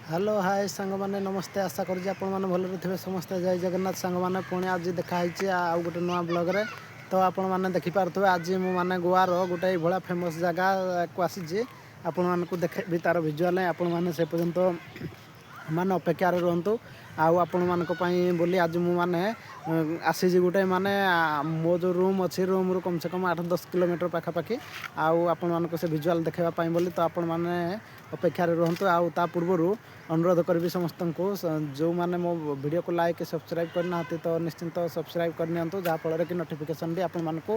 Hello hi सांग माने नमस्ते आशा करुँच आपण मैंने भलरे थे समस्ते जय जगन्नाथ सांग मैंने पुणी आज देखाई आउ गोटे नुआ ब्लॉग रे तो आपण मैंने देखिपे आज मु माने गोवार गोटे भाया फेमस जगह को आसी आपण मानक देखेबी तार भिजुआल आपण मैंने से पर्यंत माने अपेक्षार रुहतु आपण मानक बोली आज मु माने आसी गोटे माने मो जो रूम अच्छी रूम रू कम से कम 8-10 किलोमीटर पाखापाखि आपण मानक से भिजुआल देखापी बोली तो आपण मैंने अपेक्षार रुहतु ता पूर्वर अनुरोध करी समस्त को जो मैंने मो वीडियो को लाइक सब्सक्राइब करना तो निश्चिंत सब्सक्राइब करनी जहाँफल कि नोटिफिकेशन भी आपण मानक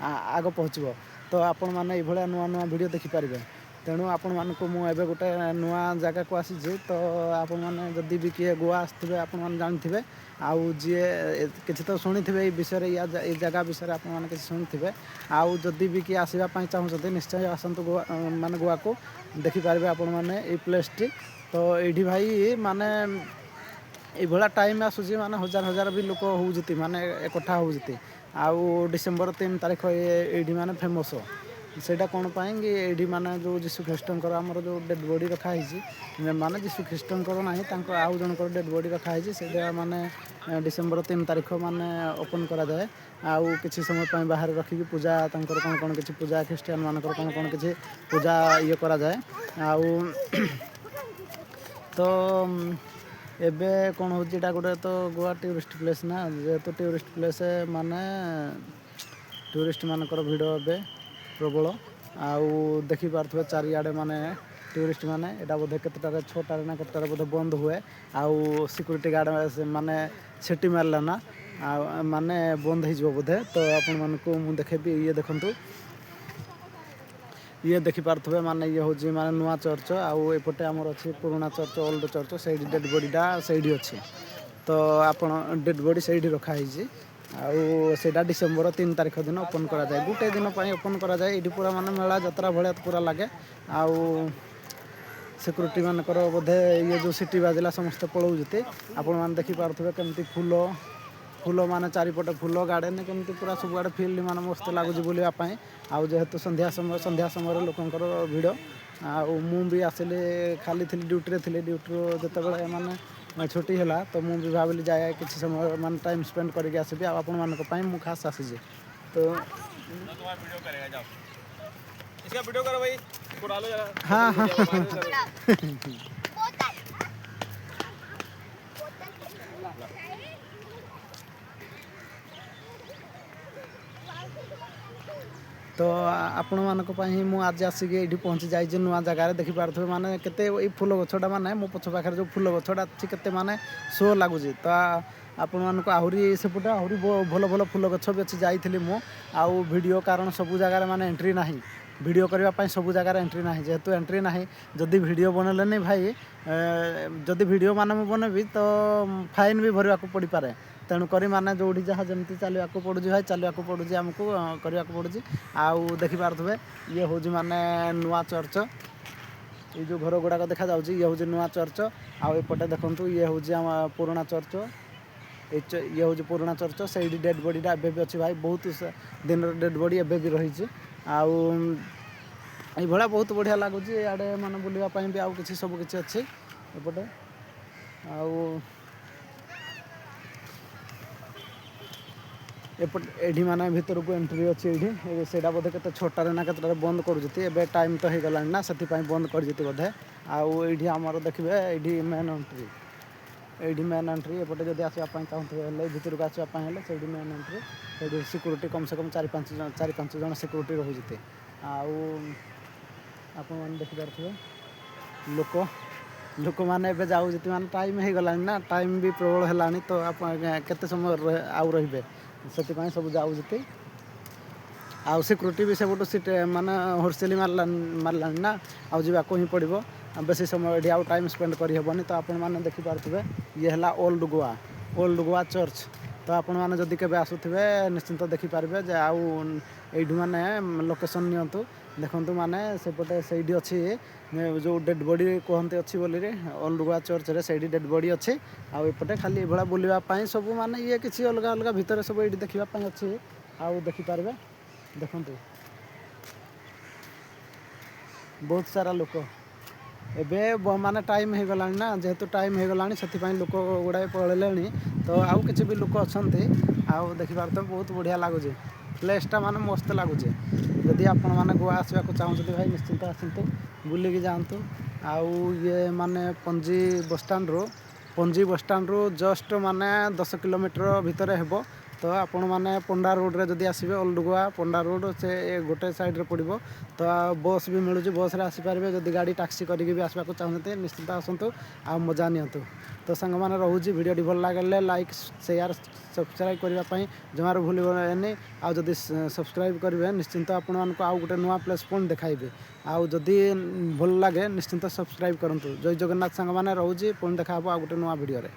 आग पहुँचो तो आपण मैंने ये नुआ नुआ वीडियो देखिपारे तेणु आपण मानक मुझे गोटे नुआ जगह को आसी तो आपण मैंने जदि भी किए गोवा आसवे आपण मैंने जानते आउ जी किसी तो शुणी थे ये विषय ये जगह विषय आप शुणी आउ जदि भी किए आसवाई चाहते निश्चय आसतु गोवा माने गोवा को देखिपारे आपण मैंने ये प्लेस टी तो ये भाई माने ये टाइम आसूसी माने हजार हजार भी लोक होती माने एकठा होती आउ डिसेम्बर 3 तारीख ये माने फेमस सेटा कौन पाएँ कि ये माने जो जीशु ख्रीष्टर आमर जो डेड बॉडी रखाई माने जीशु ख्रीष्टर ना आउ जनकर डेड बॉडी रखाई से माने डिसेम्बर 3 तारीख माने ओपन करा जाए आउ किसी समय पर बाहर रखिकी पूजा तंकर कौन कौन किसी पूजा ख्रीस्टियन मानकर कौन कौन किसी पूजा ये करा जाए आउ तो एबे कौन हो गोटे तो गोवा टूरिस्ट प्लेस ना जेहेतु टूरिस्ट प्लेस माने टूरिस्ट मानकर भिड़ ए प्रबल आउ देखिपे चारिआडे माने टूरिस्ट माने एटा बोधे केतटार 6टार ना केतटार बोधे बंद हुए आउ सिक्यूरीटी गार्ड माने छेटी मारला ना माने बंद हो बोधे तो आपण मानकु मु देखेबी ये देखंतु ये देखिपे माने ये हूँ माने नुआ चर्च आउ एपटे आमर अच्छी पुराना चर्च ओल्ड चर्च से डेड बॉडीटा से अच्छी तो आपण डेड बॉडी से रखाई आउटा डिसेम्बर 3 तारीख दिन ओपन करा जाए गोटे दिन ओपन करा जाए ये पूरा माने मेला यात्रा भाया पूरा लगे आउ सिक्यूरीटी मानकर बोधे ये जो सिटी बाजिला समस्ते पलाऊते आपण मैंने देखिपे केमती फूल फूल माने चारिपटे फूल गार्डन केमती पूरा सब आड़े फिल्ड माने मस्त लगुच बुलापाई आउ जेहेतु संध्या समय लोकंर भिड़ आउ भी आसिली खाली थी ड्यूटी थी ड्यूटी जिते माने छुट्टी है तो मुझे भाविली जाए किसी समय मान टाइम स्पेंड करके आसबि आपण मानी मु खास आसी तो इसका वीडियो करो भाई डालो जरा हाँ हाँ तो आपण मानक मु आज आसिक ये पहुँची जाइए नुआ जगार देखिपे माने केते फूल गछटा माने मो पछ पाखे जो फूल गछटा अच्छी केते माने शो लगुच तो आपण मानक आहरी सेपटे आहरी भल भल फूल गछ भी अच्छी जाइली मु आउ वीडियो कारण सब जगार माने एंट्री ना वीडियो करने सब जगार एंट्री ना जेहेतु एंट्री ना जदि वीडियो बनले नहीं भाई जदि वीडियो मान बनबी तो फाइन भी भरवा पड़ पारे तेणुक माने जो जहाँ जमी चलवा पड़ू भाई चलवा पड़ू आमको करने पड़ू आउ देखिपे ये हूँ माने नुआ चर्च ये जो घर गुड़ाक देखा जाऊँगी ये हूँ नुआ चर्च आउ एपटे देखु ये हूँ पुराना चर्च ये हूँ पुराना चर्च से डेड बॉडीटा एबे भी अच्छी भाई बहुत दिन डेड बॉडी एबे भी रही आउ ये बहुत बढ़िया लगुच आड़े माने बुलापाई भी आउ किसी सब किसी अच्छी एपटे आउ एठी माने भीतर को एंट्री अच्छी ये सेटा बोधे के 6टार ना केतटार बंद करुँचे एबे टाइम तो हो गला ना से बंद कर बोधे आउ ये आमर देखिए ये मेन एंट्री ये मेन एंट्री एपटे जब आसवाई चाहते भर को आसवाई से मेन एंट्री से सिक्यूरीटी कम से कम 4-5 जन सिक्यूरीटी रोचे आउ आपण देखिपे लोक लोक मैंने जाऊँ माने टाइम हो गला ना टाइम भी प्रबल है तो आप केते समय आउ रे से सब जाऊँगी आउ सिक्यूरीटी भी सेपटू सीट माने होर्सेली मारला ना आउ जावाक ही पड़ो बेसी समय ये आउ टाइम स्पेंड करहबनी तो आपण मैंने देखिपे ये है ओल्ड गोवा चर्च तो आपण मैंने जदि के आसुवे निश्चिंत देखिपारे जे आउ यू माने लोकेशन नियंतु देखंतु माने सेपटे से अच्छी जो डेड बॉडी कहते अच्छी बोली ओल्ड गोवा चर्च रे से डेड बॉडी अच्छी आउ एपटे खाली ये बुलापाई सब माने ये किसी अलग अलग भितर सब ये देखापी अच्छी आउ देखिपारे देखंतु बहुत सारा लोक ଏବେ ମାନେ ଟାଇମ୍ ହେଇଗଲାଣି ନା, ଯେହେତୁ ଟାଇମ୍ ହେଇଗଲାଣି ସେଥିପାଇଁ ଲୋକ ଗୁଡ଼ାଏ ପଳେଇଲେଣି। ତ ଆଉ କିଛି ବି ଲୋକ ଅଛନ୍ତି। ଆଉ ଦେଖିପାରୁଥିବେ ବହୁତ ବଢ଼ିଆ ଲାଗୁଛି, ପ୍ଲେସ୍ଟା ମାନେ ମସ୍ତ ଲାଗୁଛି। ଯଦି ଆପଣମାନେ ଗୋଆ ଆସିବାକୁ ଚାହୁଁଛନ୍ତି ଭାଇ ନିଶ୍ଚିନ୍ତ ଆସନ୍ତୁ, ବୁଲିକି ଯାଆନ୍ତୁ। ଆଉ ଇଏ ମାନେ ପଞ୍ଜି ବସଷ୍ଟାଣ୍ଡରୁ ଜଷ୍ଟ ମାନେ 10 କିଲୋମିଟର ଭିତରେ ହେବ। ତ ଆପଣମାନେ ପଣ୍ଡା ରୋଡ଼ରେ ଯଦି ଆସିବେ, ଓଲ୍ଡ ଗୋଆ ପଣ୍ଡା ରୋଡ଼ ସେ ଗୋଟେ ସାଇଡ଼ରେ ପଡ଼ିବ। ତ ବସ୍ ବି ମିଳୁଛି, ବସ୍ରେ ଆସିପାରିବେ। ଯଦି ଗାଡ଼ି ଟ୍ୟାକ୍ସି କରିକି ବି ଆସିବାକୁ ଚାହୁଁଛନ୍ତି ନିଶ୍ଚିନ୍ତ ଆସନ୍ତୁ, ଆଉ ମଜା ନିଅନ୍ତୁ। ତ ସାଙ୍ଗମାନେ ରହୁଛି, ଭିଡ଼ିଓଟି ଭଲ ଲାଗିଲେ ଲାଇକ୍ ସେୟାର ସବସ୍କ୍ରାଇବ୍ କରିବା ପାଇଁ ଜମାରୁ ଭୁଲିବେନି। ଆଉ ଯଦି ସବସ୍କ୍ରାଇବ୍ କରିବେ ନିଶ୍ଚିନ୍ତ ଆପଣମାନଙ୍କୁ ଆଉ ଗୋଟେ ନୂଆ ପ୍ଲେସ୍ ପୁଣି ଦେଖାଇବେ। ଆଉ ଯଦି ଭଲ ଲାଗେ ନିଶ୍ଚିନ୍ତ ସବସ୍କ୍ରାଇବ୍ କରନ୍ତୁ। ଜୟ ଜଗନ୍ନାଥ ସାଙ୍ଗମାନେ, ରହୁଛି, ପୁଣି ଦେଖା ହେବ ଆଉ ଗୋଟେ ନୂଆ ଭିଡ଼ିଓରେ।